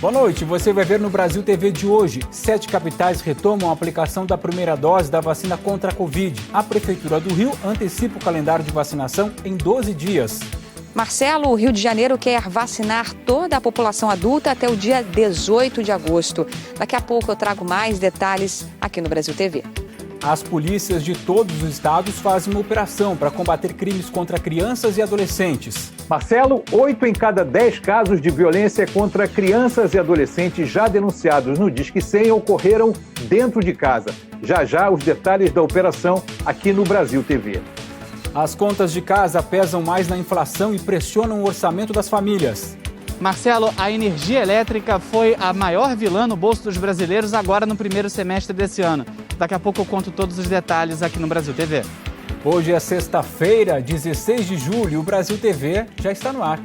Boa noite, você vai ver no Brasil TV de hoje. 7 capitais retomam a aplicação da primeira dose da vacina contra a Covid. A Prefeitura do Rio antecipa o calendário de vacinação em 12 dias. Marcelo, o Rio de Janeiro quer vacinar toda a população adulta até o dia 18 de agosto. Daqui a pouco eu trago mais detalhes aqui no Brasil TV. As polícias de todos os estados fazem uma operação para combater crimes contra crianças e adolescentes. Marcelo, 8 em cada 10 casos de violência contra crianças e adolescentes já denunciados no Disque 100 ocorreram dentro de casa. Já os detalhes da operação aqui no Brasil TV. As contas de casa pesam mais na inflação e pressionam o orçamento das famílias. Marcelo, a energia elétrica foi a maior vilã no bolso dos brasileiros agora no primeiro semestre desse ano. Daqui a pouco eu conto todos os detalhes aqui no Brasil TV. Hoje é sexta-feira, 16 de julho, e o Brasil TV já está no ar.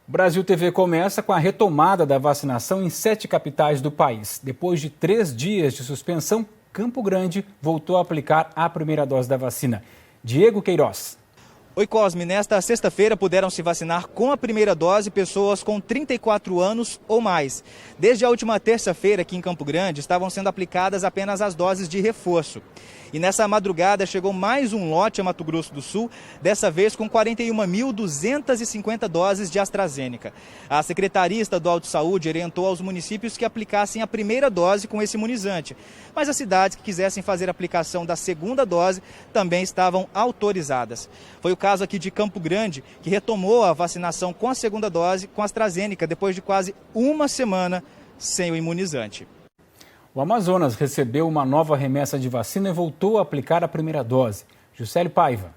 O Brasil TV começa com a retomada da vacinação em 7 capitais do país. Depois de 3 dias de suspensão, Campo Grande voltou a aplicar a primeira dose da vacina. Diego Queiroz. Oi, Cosme. Nesta sexta-feira puderam se vacinar com a primeira dose pessoas com 34 anos ou mais. Desde a última terça-feira aqui em Campo Grande estavam sendo aplicadas apenas as doses de reforço. E nessa madrugada chegou mais um lote a Mato Grosso do Sul, dessa vez com 41.250 doses de AstraZeneca. A Secretaria Estadual de Saúde orientou aos municípios que aplicassem a primeira dose com esse imunizante. Mas as cidades que quisessem fazer a aplicação da segunda dose também estavam autorizadas. Foi o caso aqui de Campo Grande, que retomou a vacinação com a segunda dose com AstraZeneca depois de quase uma semana sem o imunizante. O Amazonas recebeu uma nova remessa de vacina e voltou a aplicar a primeira dose. Juscelio Paiva.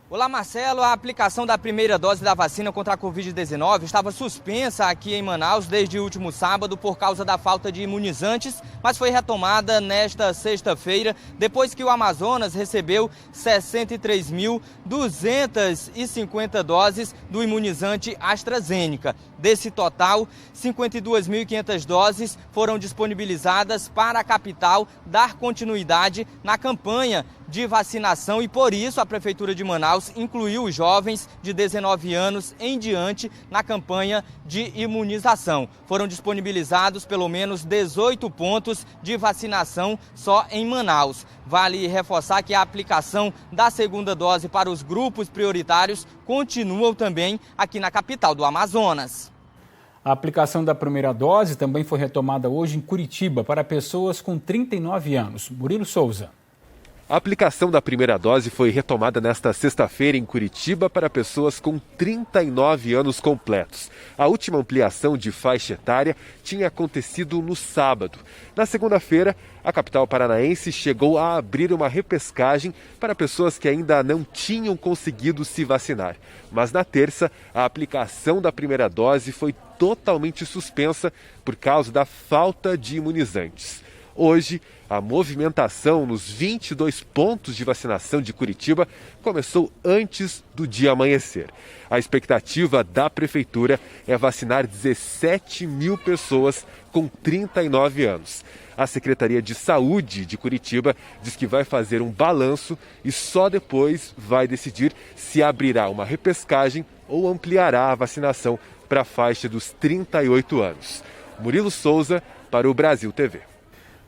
Olá, Marcelo. A aplicação da primeira dose da vacina contra a Covid-19 estava suspensa aqui em Manaus desde o último sábado por causa da falta de imunizantes, mas foi retomada nesta sexta-feira, depois que o Amazonas recebeu 63.250 doses do imunizante AstraZeneca. Desse total, 52.500 doses foram disponibilizadas para a capital dar continuidade na campanha de vacinação e, por isso, a Prefeitura de Manaus incluiu os jovens de 19 anos em diante na campanha de imunização. Foram disponibilizados pelo menos 18 pontos de vacinação só em Manaus. Vale reforçar que a aplicação da segunda dose para os grupos prioritários continua também aqui na capital do Amazonas. A aplicação da primeira dose também foi retomada hoje em Curitiba para pessoas com 39 anos. Murilo Souza. A aplicação da primeira dose foi retomada nesta sexta-feira em Curitiba para pessoas com 39 anos completos. A última ampliação de faixa etária tinha acontecido no sábado. Na segunda-feira, a capital paranaense chegou a abrir uma repescagem para pessoas que ainda não tinham conseguido se vacinar. Mas na terça, a aplicação da primeira dose foi totalmente suspensa por causa da falta de imunizantes. Hoje, a movimentação nos 22 pontos de vacinação de Curitiba começou antes do dia amanhecer. A expectativa da Prefeitura é vacinar 17 mil pessoas com 39 anos. A Secretaria de Saúde de Curitiba diz que vai fazer um balanço e só depois vai decidir se abrirá uma repescagem ou ampliará a vacinação para a faixa dos 38 anos. Murilo Souza, para o Brasil TV.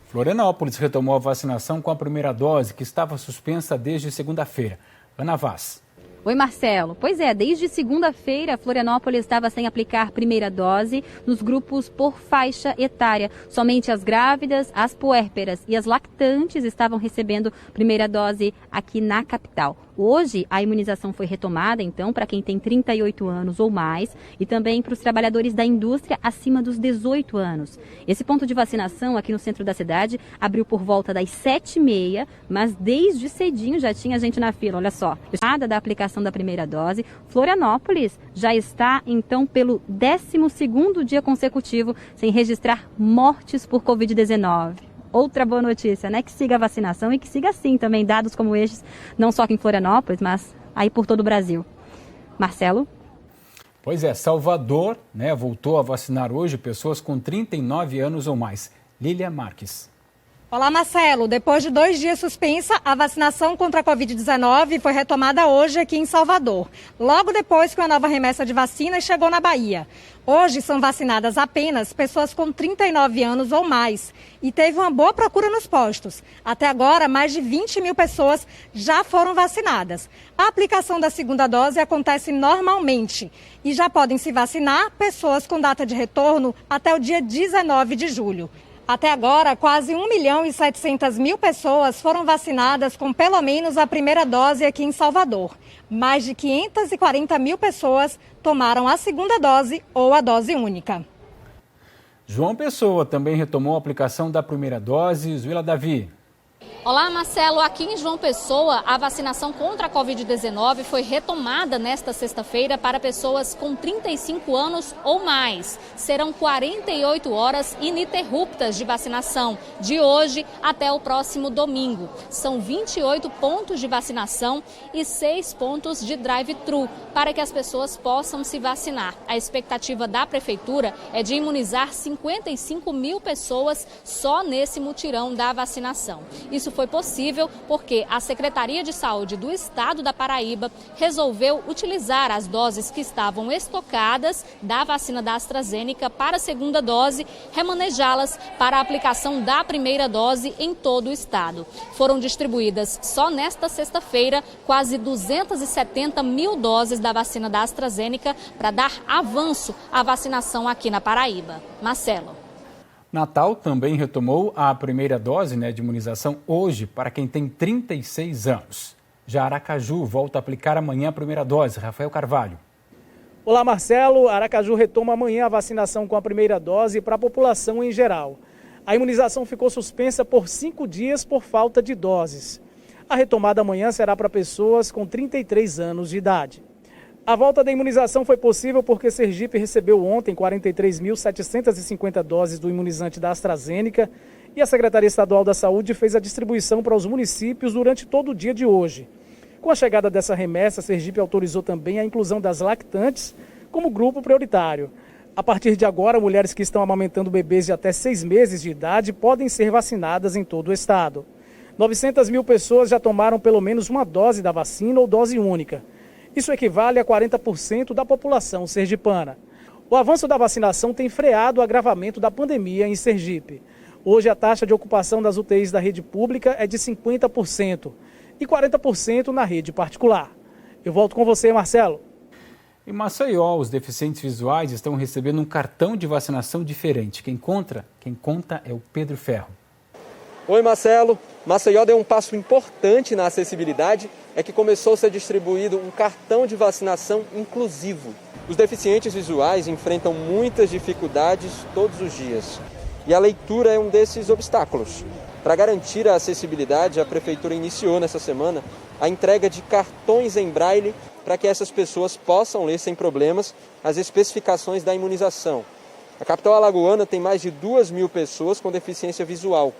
Florianópolis retomou a vacinação com a primeira dose, que estava suspensa desde segunda-feira. Ana Vaz. Oi, Marcelo. Pois é, desde segunda-feira, Florianópolis estava sem aplicar primeira dose nos grupos por faixa etária. Somente as grávidas, as puérperas e as lactantes estavam recebendo primeira dose aqui na capital. Hoje, a imunização foi retomada, então, para quem tem 38 anos ou mais e também para os trabalhadores da indústria acima dos 18 anos. Esse ponto de vacinação aqui no centro da cidade abriu por volta das 7h30, mas desde cedinho já tinha gente na fila, olha só. Nada da aplicação da primeira dose, Florianópolis já está, então, pelo 12º dia consecutivo sem registrar mortes por Covid-19. Outra boa notícia, né? Que siga a vacinação e que siga assim também dados como estes, não só aqui em Florianópolis, mas aí por todo o Brasil. Marcelo? Pois é, Salvador, voltou a vacinar hoje pessoas com 39 anos ou mais. Lília Marques. Olá, Marcelo. Depois de 2 dias suspensa, a vacinação contra a Covid-19 foi retomada hoje aqui em Salvador, logo depois que uma nova remessa de vacinas chegou na Bahia. Hoje são vacinadas apenas pessoas com 39 anos ou mais e teve uma boa procura nos postos. Até agora, mais de 20 mil pessoas já foram vacinadas. A aplicação da segunda dose acontece normalmente e já podem se vacinar pessoas com data de retorno até o dia 19 de julho. Até agora, quase 1.700.000 pessoas foram vacinadas com pelo menos a primeira dose aqui em Salvador. Mais de 540 mil pessoas tomaram a segunda dose ou a dose única. João Pessoa também retomou a aplicação da primeira dose. Zuila Davi. Olá, Marcelo. Aqui em João Pessoa, a vacinação contra a Covid-19 foi retomada nesta sexta-feira para pessoas com 35 anos ou mais. Serão 48 horas ininterruptas de vacinação, de hoje até o próximo domingo. São 28 pontos de vacinação e 6 pontos de drive-thru para que as pessoas possam se vacinar. A expectativa da Prefeitura é de imunizar 55 mil pessoas só nesse mutirão da vacinação. Isso foi possível porque a Secretaria de Saúde do Estado da Paraíba resolveu utilizar as doses que estavam estocadas da vacina da AstraZeneca para a segunda dose, remanejá-las para a aplicação da primeira dose em todo o estado. Foram distribuídas só nesta sexta-feira quase 270 mil doses da vacina da AstraZeneca para dar avanço à vacinação aqui na Paraíba. Marcelo. Natal também retomou a primeira dose de imunização hoje para quem tem 36 anos. Já Aracaju volta a aplicar amanhã a primeira dose. Rafael Carvalho. Olá, Marcelo. Aracaju retoma amanhã a vacinação com a primeira dose para a população em geral. A imunização ficou suspensa por 5 dias por falta de doses. A retomada amanhã será para pessoas com 33 anos de idade. A volta da imunização foi possível porque Sergipe recebeu ontem 43.750 doses do imunizante da AstraZeneca e a Secretaria Estadual da Saúde fez a distribuição para os municípios durante todo o dia de hoje. Com a chegada dessa remessa, Sergipe autorizou também a inclusão das lactantes como grupo prioritário. A partir de agora, mulheres que estão amamentando bebês de até 6 meses de idade podem ser vacinadas em todo o estado. 900 mil pessoas já tomaram pelo menos uma dose da vacina ou dose única. Isso equivale a 40% da população sergipana. O avanço da vacinação tem freado o agravamento da pandemia em Sergipe. Hoje a taxa de ocupação das UTIs da rede pública é de 50% e 40% na rede particular. Eu volto com você, Marcelo. Em Maceió, os deficientes visuais estão recebendo um cartão de vacinação diferente. Quem conta é o Pedro Ferro. Oi, Marcelo. Maceió deu um passo importante na acessibilidade, é que começou a ser distribuído um cartão de vacinação inclusivo. Os deficientes visuais enfrentam muitas dificuldades todos os dias e a leitura é um desses obstáculos. Para garantir a acessibilidade, a Prefeitura iniciou nessa semana a entrega de cartões em braille para que essas pessoas possam ler sem problemas as especificações da imunização. A capital alagoana tem mais de 2.000 pessoas com deficiência visual.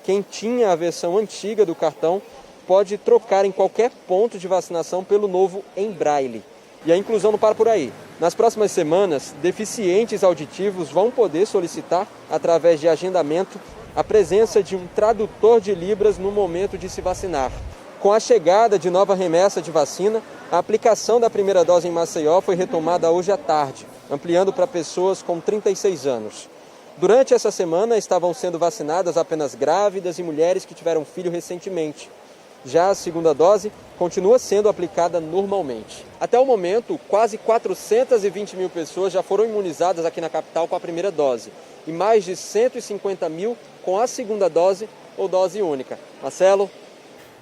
Quem tinha a versão antiga do cartão pode trocar em qualquer ponto de vacinação pelo novo em braille. E a inclusão não para por aí. Nas próximas semanas, deficientes auditivos vão poder solicitar, através de agendamento, a presença de um tradutor de Libras no momento de se vacinar. Com a chegada de nova remessa de vacina, a aplicação da primeira dose em Maceió foi retomada hoje à tarde, ampliando para pessoas com 36 anos. Durante essa semana estavam sendo vacinadas apenas grávidas e mulheres que tiveram filho recentemente. Já a segunda dose continua sendo aplicada normalmente. Até o momento, quase 420 mil pessoas já foram imunizadas aqui na capital com a primeira dose e mais de 150 mil com a segunda dose ou dose única. Marcelo?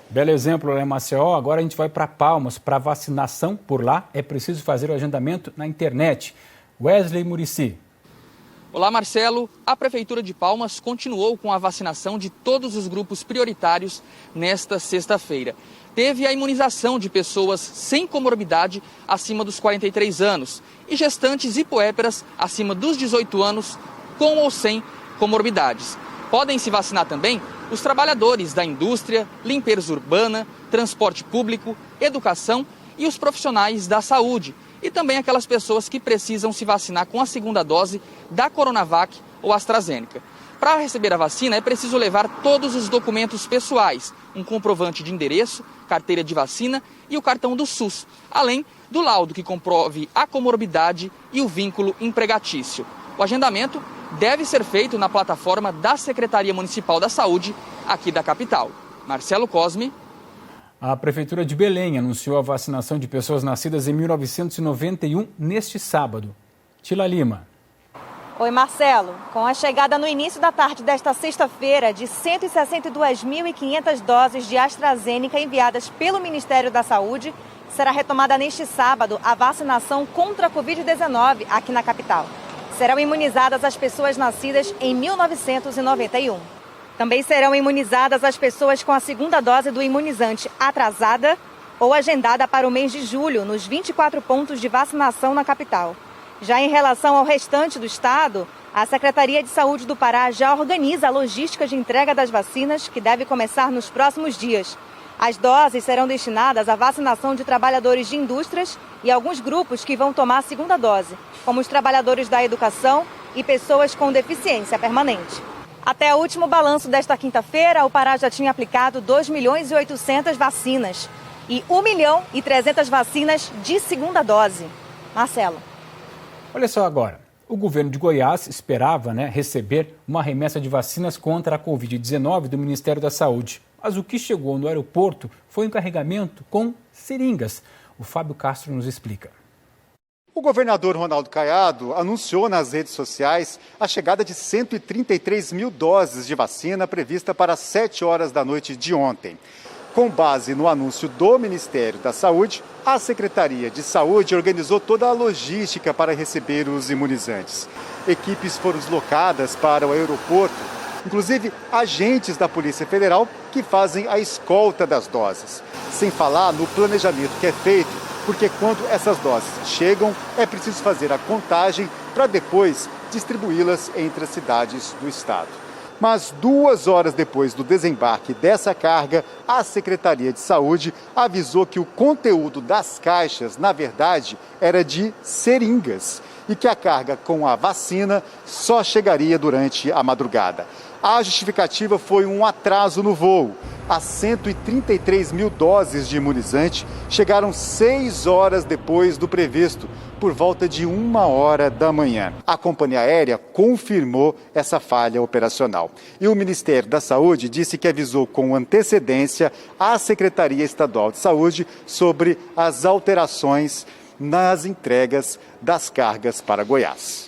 Belo exemplo, né, Maceió? Agora a gente vai para Palmas. Para vacinação por lá, é preciso fazer o agendamento na internet. Wesley Muricy. Olá, Marcelo. A Prefeitura de Palmas continuou com a vacinação de todos os grupos prioritários nesta sexta-feira. Teve a imunização de pessoas sem comorbidade acima dos 43 anos e gestantes e puérperas acima dos 18 anos com ou sem comorbidades. Podem se vacinar também os trabalhadores da indústria, limpeza urbana, transporte público, educação e os profissionais da saúde. E também aquelas pessoas que precisam se vacinar com a segunda dose da Coronavac ou AstraZeneca. Para receber a vacina é preciso levar todos os documentos pessoais, um comprovante de endereço, carteira de vacina e o cartão do SUS, além do laudo que comprove a comorbidade e o vínculo empregatício. O agendamento deve ser feito na plataforma da Secretaria Municipal da Saúde, aqui da capital. Marcelo Cosme. A Prefeitura de Belém anunciou a vacinação de pessoas nascidas em 1991 neste sábado. Tila Lima. Oi, Marcelo. Com a chegada no início da tarde desta sexta-feira de 162.500 doses de AstraZeneca enviadas pelo Ministério da Saúde, será retomada neste sábado a vacinação contra a Covid-19 aqui na capital. Serão imunizadas as pessoas nascidas em 1991. Também serão imunizadas as pessoas com a segunda dose do imunizante atrasada ou agendada para o mês de julho, nos 24 pontos de vacinação na capital. Já em relação ao restante do estado, a Secretaria de Saúde do Pará já organiza a logística de entrega das vacinas, que deve começar nos próximos dias. As doses serão destinadas à vacinação de trabalhadores de indústrias e alguns grupos que vão tomar a segunda dose, como os trabalhadores da educação e pessoas com deficiência permanente. Até o último balanço desta quinta-feira, o Pará já tinha aplicado 2.800.000 vacinas e 1.300.000 vacinas de segunda dose. Marcelo. Olha só agora, o governo de Goiás esperava receber uma remessa de vacinas contra a Covid-19 do Ministério da Saúde. Mas o que chegou no aeroporto foi um carregamento com seringas. O Fábio Castro nos explica. O governador Ronaldo Caiado anunciou nas redes sociais a chegada de 133.000 doses de vacina prevista para 7 horas da noite de ontem. Com base no anúncio do Ministério da Saúde, a Secretaria de Saúde organizou toda a logística para receber os imunizantes. Equipes foram deslocadas para o aeroporto, inclusive agentes da Polícia Federal que fazem a escolta das doses. Sem falar no planejamento que é feito, porque quando essas doses chegam, é preciso fazer a contagem para depois distribuí-las entre as cidades do estado. Mas 2 horas depois do desembarque dessa carga, a Secretaria de Saúde avisou que o conteúdo das caixas, na verdade, era de seringas e que a carga com a vacina só chegaria durante a madrugada. A justificativa foi um atraso no voo. As 133.000 doses de imunizante chegaram 6 horas depois do previsto, por volta de 1h da manhã. A companhia aérea confirmou essa falha operacional. E o Ministério da Saúde disse que avisou com antecedência a Secretaria Estadual de Saúde sobre as alterações nas entregas das cargas para Goiás.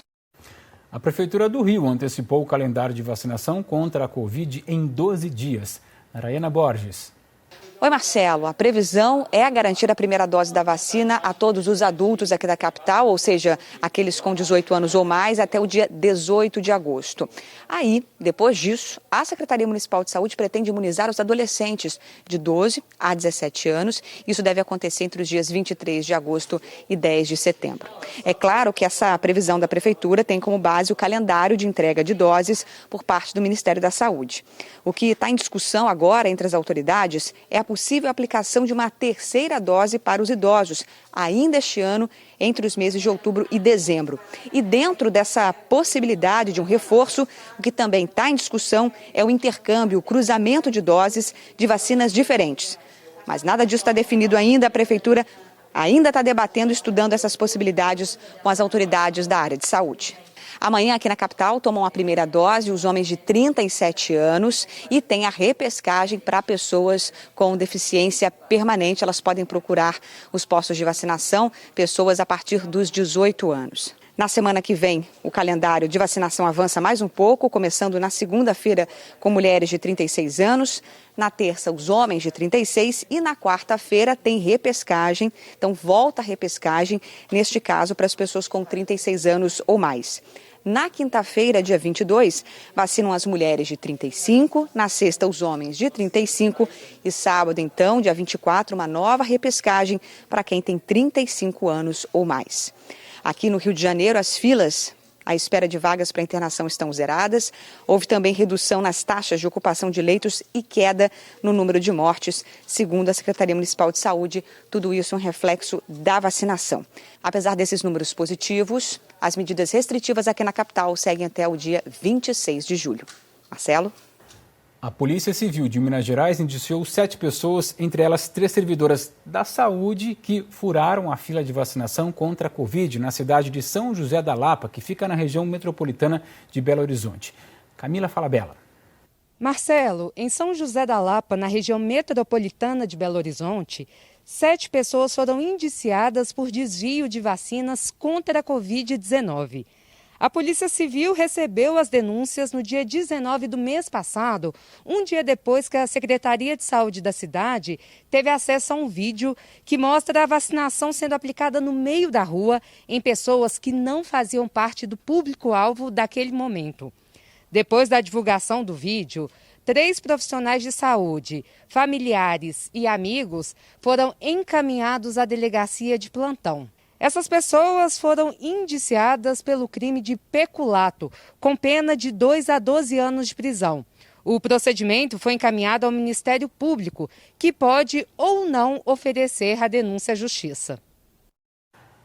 A Prefeitura do Rio antecipou o calendário de vacinação contra a Covid em 12 dias. Narayana Borges. Oi, Marcelo. A previsão é garantir a primeira dose da vacina a todos os adultos aqui da capital, ou seja, aqueles com 18 anos ou mais, até o dia 18 de agosto. Aí, depois disso, a Secretaria Municipal de Saúde pretende imunizar os adolescentes de 12 a 17 anos. Isso deve acontecer entre os dias 23 de agosto e 10 de setembro. É claro que essa previsão da Prefeitura tem como base o calendário de entrega de doses por parte do Ministério da Saúde. O que está em discussão agora entre as autoridades é a possível aplicação de uma terceira dose para os idosos, ainda este ano, entre os meses de outubro e dezembro. E dentro dessa possibilidade de um reforço, o que também está em discussão é o intercâmbio, o cruzamento de doses de vacinas diferentes. Mas nada disso está definido ainda, a Prefeitura ainda está debatendo e estudando essas possibilidades com as autoridades da área de saúde. Amanhã, aqui na capital, tomam a primeira dose os homens de 37 anos e tem a repescagem para pessoas com deficiência permanente. Elas podem procurar os postos de vacinação, pessoas a partir dos 18 anos. Na semana que vem, o calendário de vacinação avança mais um pouco, começando na segunda-feira com mulheres de 36 anos, na terça os homens de 36 e na quarta-feira tem repescagem, então volta a repescagem, neste caso para as pessoas com 36 anos ou mais. Na quinta-feira, dia 22, vacinam as mulheres de 35, na sexta os homens de 35 e sábado, então, dia 24, uma nova repescagem para quem tem 35 anos ou mais. Aqui no Rio de Janeiro, as filas à espera de vagas para internação estão zeradas. Houve também redução nas taxas de ocupação de leitos e queda no número de mortes, segundo a Secretaria Municipal de Saúde. Tudo isso é um reflexo da vacinação. Apesar desses números positivos, as medidas restritivas aqui na capital seguem até o dia 26 de julho. Marcelo? A Polícia Civil de Minas Gerais indiciou 7 pessoas, entre elas 3 servidoras da saúde, que furaram a fila de vacinação contra a Covid na cidade de São José da Lapa, que fica na região metropolitana de Belo Horizonte. Camila Falabella. Marcelo, em São José da Lapa, na região metropolitana de Belo Horizonte, 7 pessoas foram indiciadas por desvio de vacinas contra a Covid-19. A Polícia Civil recebeu as denúncias no dia 19 do mês passado, um dia depois que a Secretaria de Saúde da cidade teve acesso a um vídeo que mostra a vacinação sendo aplicada no meio da rua em pessoas que não faziam parte do público-alvo daquele momento. Depois da divulgação do vídeo, 3 profissionais de saúde, familiares e amigos foram encaminhados à delegacia de plantão. Essas pessoas foram indiciadas pelo crime de peculato, com pena de 2 a 12 anos de prisão. O procedimento foi encaminhado ao Ministério Público, que pode ou não oferecer a denúncia à Justiça.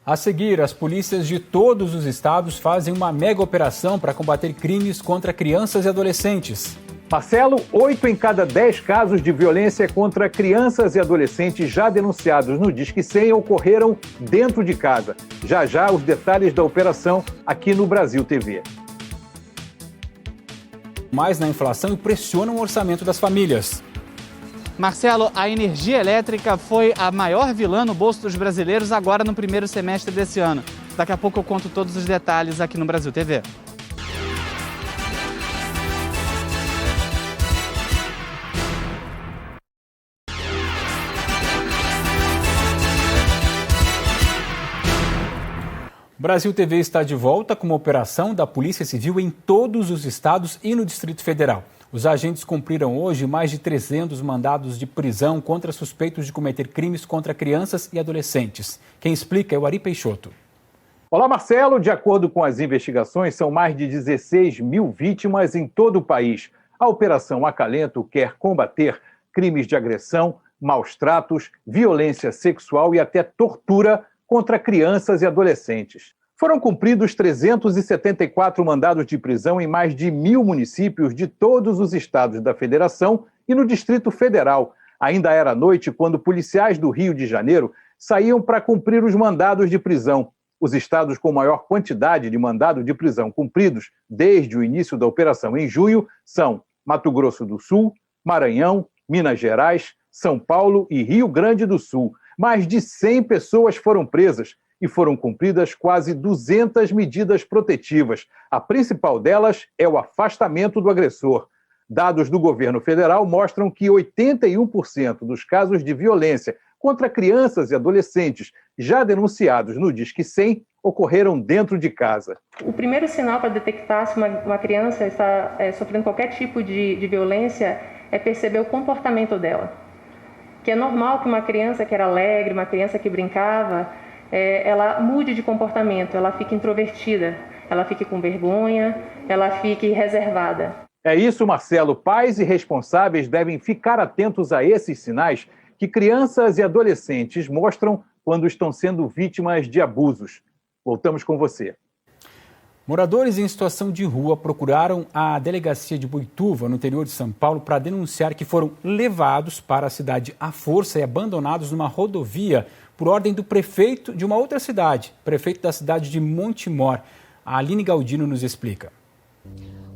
A seguir, as polícias de todos os estados fazem uma mega operação para combater crimes contra crianças e adolescentes. Marcelo, 8 em cada 10 casos de violência contra crianças e adolescentes já denunciados no Disque 100 ocorreram dentro de casa. Já já os detalhes da operação aqui no Brasil TV. Mais na inflação e pressionam o orçamento das famílias. Marcelo, a energia elétrica foi a maior vilã no bolso dos brasileiros agora no primeiro semestre desse ano. Daqui a pouco eu conto todos os detalhes aqui no Brasil TV. O Brasil TV está de volta com uma operação da Polícia Civil em todos os estados e no Distrito Federal. Os agentes cumpriram hoje mais de 300 mandados de prisão contra suspeitos de cometer crimes contra crianças e adolescentes. Quem explica é o Ari Peixoto. Olá, Marcelo. De acordo com as investigações, são mais de 16 mil vítimas em todo o país. A Operação Acalento quer combater crimes de agressão, maus tratos, violência sexual e até tortura contra crianças e adolescentes. Foram cumpridos 374 mandados de prisão em mais de 1.000 municípios de todos os estados da Federação e no Distrito Federal. Ainda era noite quando policiais do Rio de Janeiro saíam para cumprir os mandados de prisão. Os estados com maior quantidade de mandado de prisão cumpridos desde o início da operação em junho são Mato Grosso do Sul, Maranhão, Minas Gerais, São Paulo e Rio Grande do Sul. Mais de 100 pessoas foram presas e foram cumpridas quase 200 medidas protetivas. A principal delas é o afastamento do agressor. Dados do governo federal mostram que 81% dos casos de violência contra crianças e adolescentes já denunciados no Disque 100 ocorreram dentro de casa. O primeiro sinal para detectar se uma criança está sofrendo qualquer tipo de violência é perceber o comportamento dela. Que é normal que uma criança que era alegre, uma criança que brincava, ela mude de comportamento, ela fique introvertida, ela fique com vergonha, ela fique reservada. É isso, Marcelo. Pais e responsáveis devem ficar atentos a esses sinais que crianças e adolescentes mostram quando estão sendo vítimas de abusos. Voltamos com você. Moradores em situação de rua procuraram a delegacia de Boituva, no interior de São Paulo, para denunciar que foram levados para a cidade à força e abandonados numa rodovia por ordem do prefeito de uma outra cidade, prefeito da cidade de Montemor. A Aline Galdino nos explica.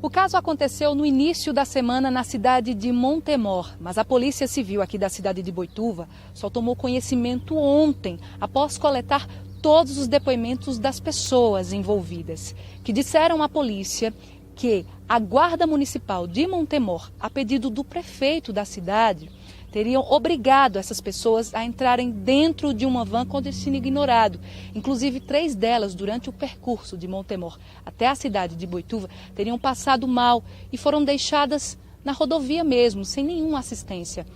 O caso aconteceu no início da semana na cidade de Montemor, mas a Polícia Civil aqui da cidade de Boituva só tomou conhecimento ontem, após coletar todos os depoimentos das pessoas envolvidas, que disseram à polícia que a Guarda Municipal de Montemor, a pedido do prefeito da cidade, teriam obrigado essas pessoas a entrarem dentro de uma van com destino ignorado. Inclusive, 3 delas, durante o percurso de Montemor até a cidade de Boituva, teriam passado mal e foram deixadas na rodovia mesmo, sem nenhuma assistência.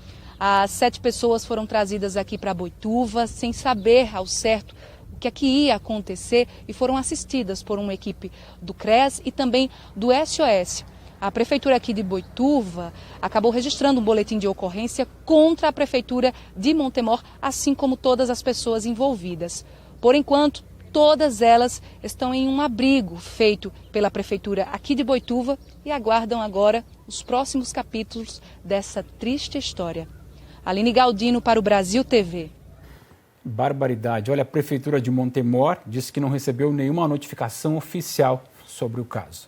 As 7 pessoas foram trazidas aqui para Boituva sem saber ao certo o que é que ia acontecer e foram assistidas por uma equipe do CRES e também do SOS. A prefeitura aqui de Boituva acabou registrando um boletim de ocorrência contra a prefeitura de Montemor, assim como todas as pessoas envolvidas. Por enquanto, Todas elas estão em um abrigo feito pela Prefeitura aqui de Boituva e aguardam agora os próximos capítulos dessa triste história. Aline Galdino para o Brasil TV. Barbaridade. Olha, a Prefeitura de Montemor disse que não recebeu nenhuma notificação oficial sobre o caso.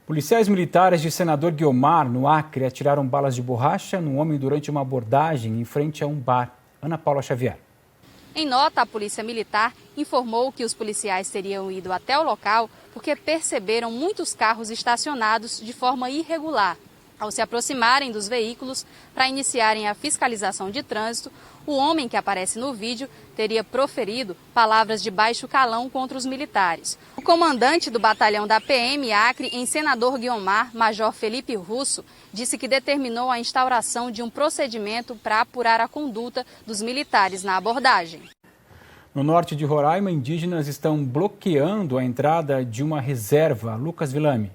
Policiais militares de Senador Guiomar, no Acre, atiraram balas de borracha num homem durante uma abordagem em frente a um bar. Ana Paula Xavier. Em nota, a Polícia Militar informou que os policiais teriam ido até o local porque perceberam muitos carros estacionados de forma irregular. Ao se aproximarem dos veículos para iniciarem a fiscalização de trânsito, o homem que aparece no vídeo teria proferido palavras de baixo calão contra os militares. O comandante do batalhão da PM Acre em Senador Guiomar, Major Felipe Russo, disse que determinou a instauração de um procedimento para apurar a conduta dos militares na abordagem. No norte de Roraima, indígenas estão bloqueando a entrada de uma reserva. Lucas Villame.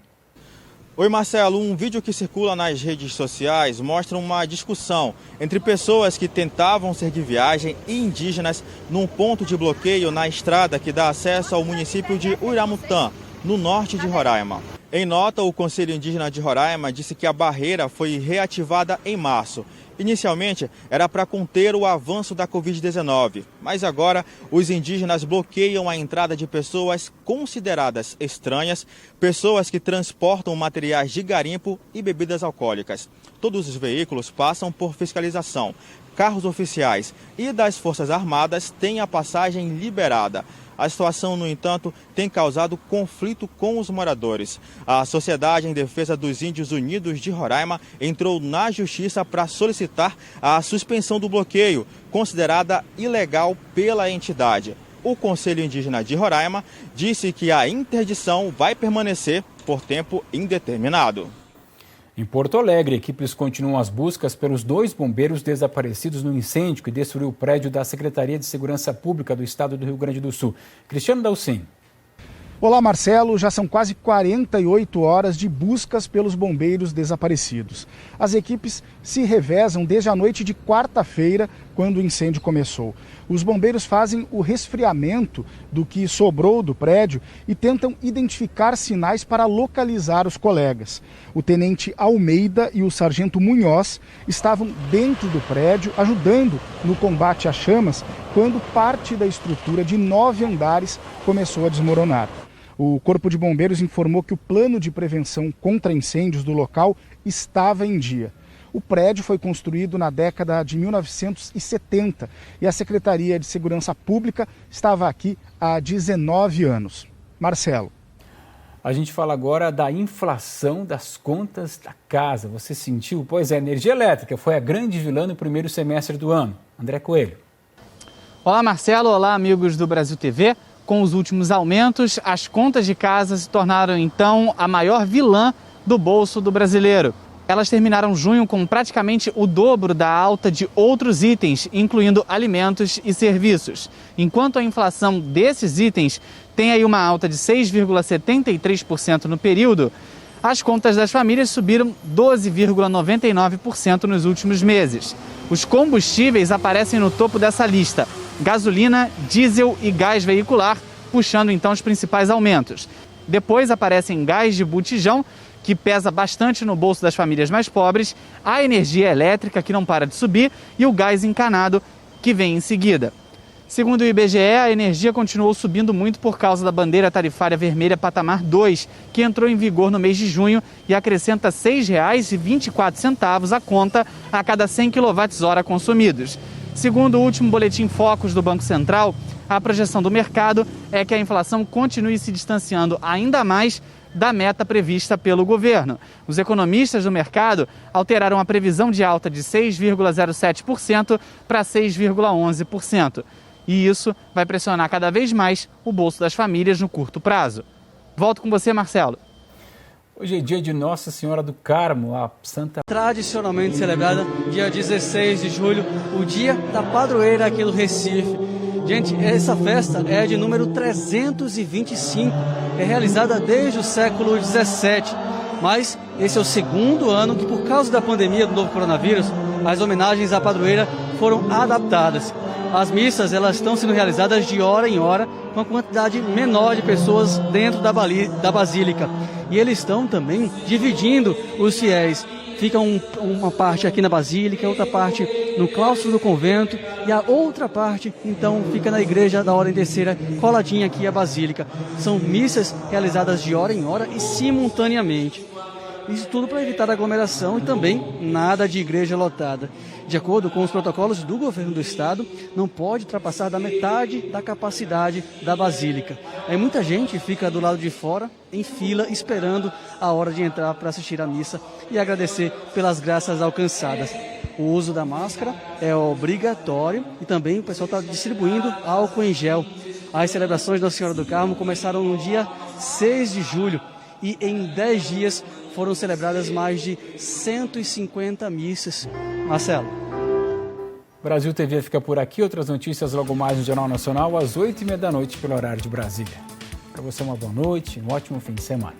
Oi, Marcelo. Um vídeo que circula nas redes sociais mostra uma discussão entre pessoas que tentavam seguir viagem e indígenas num ponto de bloqueio na estrada que dá acesso ao município de Uiramutã, no norte de Roraima. Em nota, o Conselho Indígena de Roraima disse que a barreira foi reativada em março. Inicialmente, era para conter o avanço da Covid-19, mas agora os indígenas bloqueiam a entrada de pessoas consideradas estranhas, pessoas que transportam materiais de garimpo e bebidas alcoólicas. Todos os veículos passam por fiscalização. Carros oficiais e das Forças Armadas têm a passagem liberada. A situação, no entanto, tem causado conflito com os moradores. A Sociedade em Defesa dos Índios Unidos de Roraima entrou na Justiça para solicitar a suspensão do bloqueio, considerada ilegal pela entidade. O Conselho Indígena de Roraima disse que a interdição vai permanecer por tempo indeterminado. Em Porto Alegre, equipes continuam as buscas pelos 2 bombeiros desaparecidos no incêndio que destruiu o prédio da Secretaria de Segurança Pública do Estado do Rio Grande do Sul. Cristiano Dalcin. Olá, Marcelo. Já são quase 48 horas de buscas pelos bombeiros desaparecidos. As equipes se revezam desde a noite de quarta-feira, quando o incêndio começou. Os bombeiros fazem o resfriamento do que sobrou do prédio e tentam identificar sinais para localizar os colegas. O tenente Almeida e o sargento Munhoz estavam dentro do prédio, ajudando no combate às chamas, quando parte da estrutura de 9 andares começou a desmoronar. O Corpo de Bombeiros informou que o plano de prevenção contra incêndios do local estava em dia. O prédio foi construído na década de 1970 e a Secretaria de Segurança Pública estava aqui há 19 anos. Marcelo. A gente fala agora da inflação das contas da casa. Você sentiu? Pois é, a energia elétrica foi a grande vilã no primeiro semestre do ano. André Coelho. Olá, Marcelo. Olá, amigos do Brasil TV. Com os últimos aumentos, as contas de casa se tornaram, então, a maior vilã do bolso do brasileiro. Elas terminaram junho com praticamente o dobro da alta de outros itens, incluindo alimentos e serviços. Enquanto a inflação desses itens tem aí uma alta de 6,73% no período, as contas das famílias subiram 12,99% nos últimos meses. Os combustíveis aparecem no topo dessa lista: gasolina, diesel e gás veicular, puxando então os principais aumentos. Depois aparecem gás de botijão, que pesa bastante no bolso das famílias mais pobres, a energia elétrica, que não para de subir, e o gás encanado, que vem em seguida. Segundo o IBGE, a energia continuou subindo muito por causa da bandeira tarifária vermelha patamar 2, que entrou em vigor no mês de junho e acrescenta R$ 6,24 a conta a cada 100 kWh consumidos. Segundo o último boletim Focus do Banco Central, a projeção do mercado é que a inflação continue se distanciando ainda mais da meta prevista pelo governo. Os economistas do mercado alteraram a previsão de alta de 6,07% para 6,11%. E isso vai pressionar cada vez mais o bolso das famílias no curto prazo. Volto com você, Marcelo. Hoje é dia de Nossa Senhora do Carmo, a Santa... Tradicionalmente celebrada dia 16 de julho, o dia da padroeira aqui do Recife. Gente, essa festa é de número 325, é realizada desde o século 17, mas esse é o segundo ano que, por causa da pandemia do novo coronavírus, as homenagens à padroeira foram adaptadas. as missas elas estão sendo realizadas de hora em hora, com uma quantidade menor de pessoas dentro da basílica. E eles estão também dividindo os fiéis. Fica uma parte aqui na basílica, outra parte no claustro do convento e a outra parte, então, fica na igreja da Ordem Terceira, coladinha aqui a basílica. São missas realizadas de hora em hora e simultaneamente. Isso tudo para evitar aglomeração e também nada de igreja lotada. De acordo com os protocolos do governo do estado, não pode ultrapassar da metade da capacidade da basílica. Aí muita gente fica do lado de fora, em fila, esperando a hora de entrar para assistir à missa e agradecer pelas graças alcançadas. O uso da máscara é obrigatório e também o pessoal está distribuindo álcool em gel. As celebrações da Senhora do Carmo começaram no dia 6 de julho. E em 10 dias foram celebradas mais de 150 missas. Marcelo. Brasil TV fica por aqui. Outras notícias logo mais no Jornal Nacional, às 8h30 da noite, pelo horário de Brasília. Para você, uma boa noite, um ótimo fim de semana.